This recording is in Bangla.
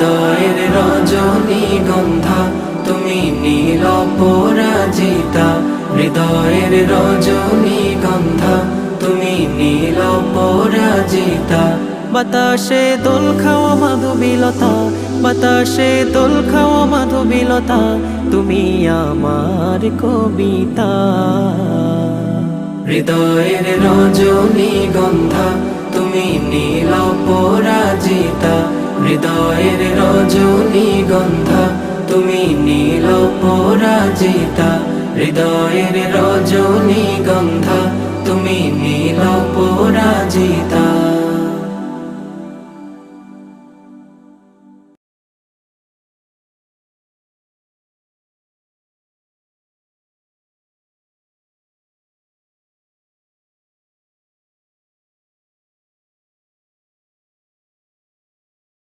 হৃদয়ের রজনীগন্ধা তুমি নীল পরাজিতা, হৃদয়ের রজনীগন্ধা তুমি নীল পরাজিতা। বাতাসে দোল খাওয়া মাধবীলতা, বাতাসে দোল খাওয়া মাধবীলতা, তুমি আমার কবিতা। হৃদয়ের রজনীগন্ধা তুমি নীল পরাজিতা, হৃদয়ের রজনীগন্ধা তুমি নীল পরাজিতা, হৃদয়ের রজনীগন্ধা তুমি নীল পরাজিতা।